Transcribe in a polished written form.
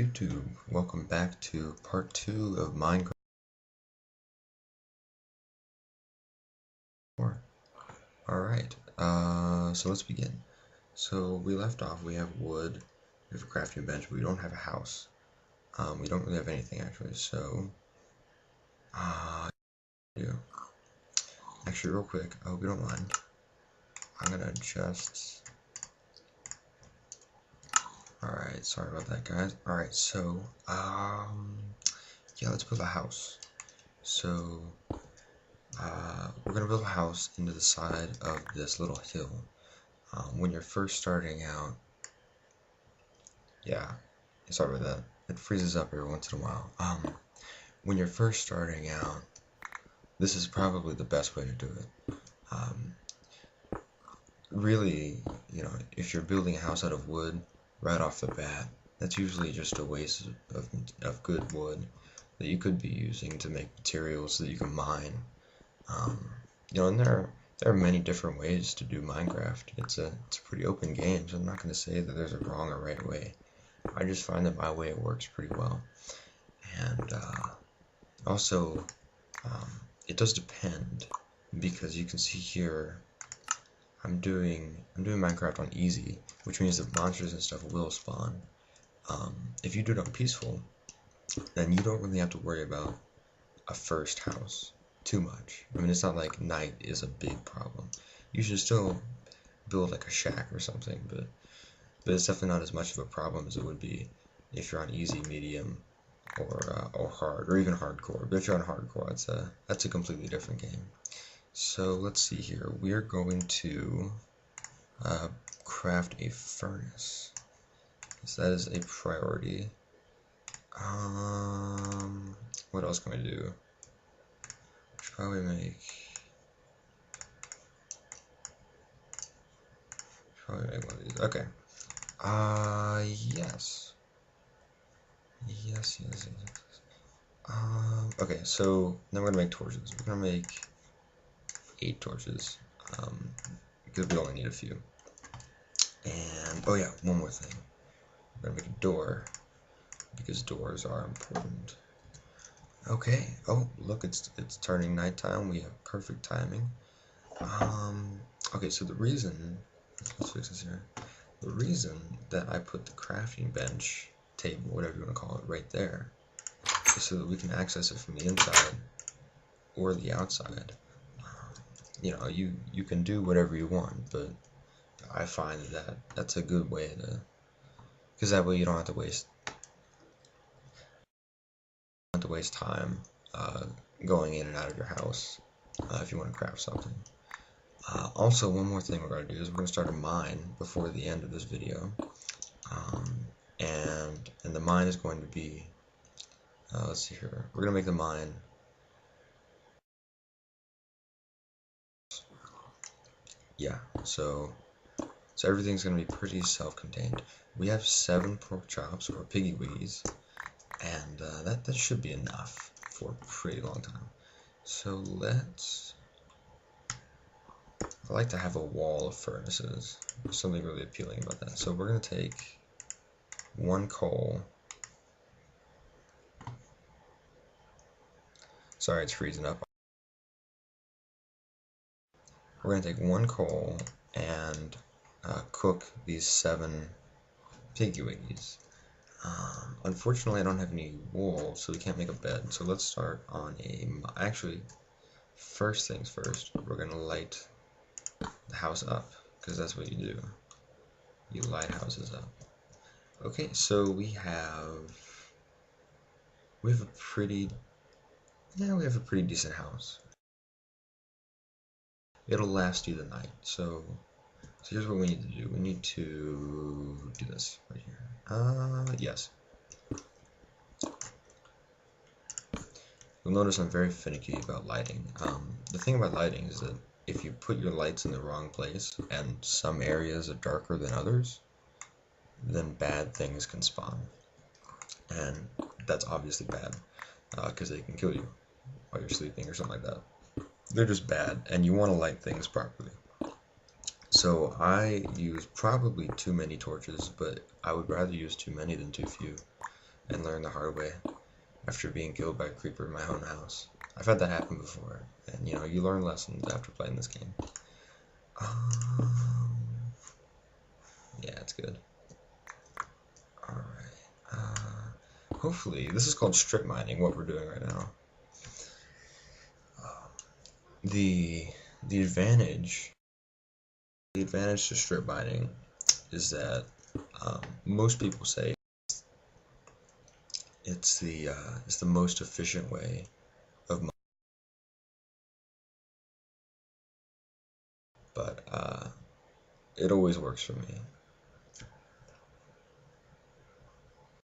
YouTube, welcome back to part 2 of Minecraft. Alright, so let's begin. So we left off, we have wood, we have a crafting bench, but we don't have a house. We don't really have anything actually, so, actually real quick, I hope you don't mind, I'm gonna adjust. Alright, sorry about that guys. Alright, so, yeah, let's build a house. So, we're going to build a house into the side of this little hill. When you're first starting out, yeah, sorry about that, it freezes up every once in a while. When you're first starting out, this is probably the best way to do it. Really, you know, if you're building a house out of wood, right off the bat, that's usually just a waste of good wood that you could be using to make materials that you can mine. You know, and there are many different ways to do Minecraft. It's a pretty open game, so I'm not going to say that there's a wrong or right way. I just find that my way works pretty well. And also, it does depend, because you can see here, I'm doing Minecraft on easy, which means that monsters and stuff will spawn. If you do it on peaceful, then you don't really have to worry about a first house too much. I mean, it's not like night is a big problem. You should still build like a shack or something, but it's definitely not as much of a problem as it would be if you're on easy, medium, or hard, or even hardcore. But if you're on hardcore, that's a completely different game. So let's see here. We're going to craft a furnace. So that is a priority. What else can we do? Should probably make one of these. Okay. Yes. Yes. Okay, so now we're gonna make torches. We're gonna make 8 torches. Because we only need a few. And oh yeah, one more thing. We're gonna make a door, because doors are important. Okay. Oh, look, it's turning nighttime. We have perfect timing. Okay, so the reason, let's fix this here. The reason that I put the crafting bench, table, whatever you want to call it, right there, is so that we can access it from the inside or the outside. You know, you can do whatever you want, but I find that that's a good way to, because that way you don't have to waste time going in and out of your house if you want to craft something. Also, one more thing we're going to do is we're going to start a mine before the end of this video, and the mine is going to be, let's see here, we're going to make the mine, yeah, so everything's going to be pretty self-contained. We have 7 pork chops, or piggy wiggies, and that should be enough for a pretty long time. So I like to have a wall of furnaces. There's something really appealing about that. So we're going to take 1 coal. Sorry, it's freezing up. We're going to take 1 coal and cook these 7 piggy wiggies. Unfortunately, I don't have any wool, so we can't make a bed. So let's start on actually, first things first, we're going to light the house up, because that's what you do. You light houses up. Okay, so we have a pretty decent house. It'll last you the night. So here's what we need to do. We need to do this right here. Yes. You'll notice I'm very finicky about lighting. The thing about lighting is that if you put your lights in the wrong place, and some areas are darker than others, then bad things can spawn. And that's obviously bad, because they can kill you while you're sleeping or something like that. They're just bad, and you want to light things properly. So I use probably too many torches, but I would rather use too many than too few. and learn the hard way after being killed by a creeper in my own house. I've had that happen before, and you learn lessons after playing this game. Um, yeah, it's good. Alright. Hopefully, this is called strip mining, what we're doing right now. The the advantage to strip mining is that most people say it's the most efficient way of mining, but it always works for me.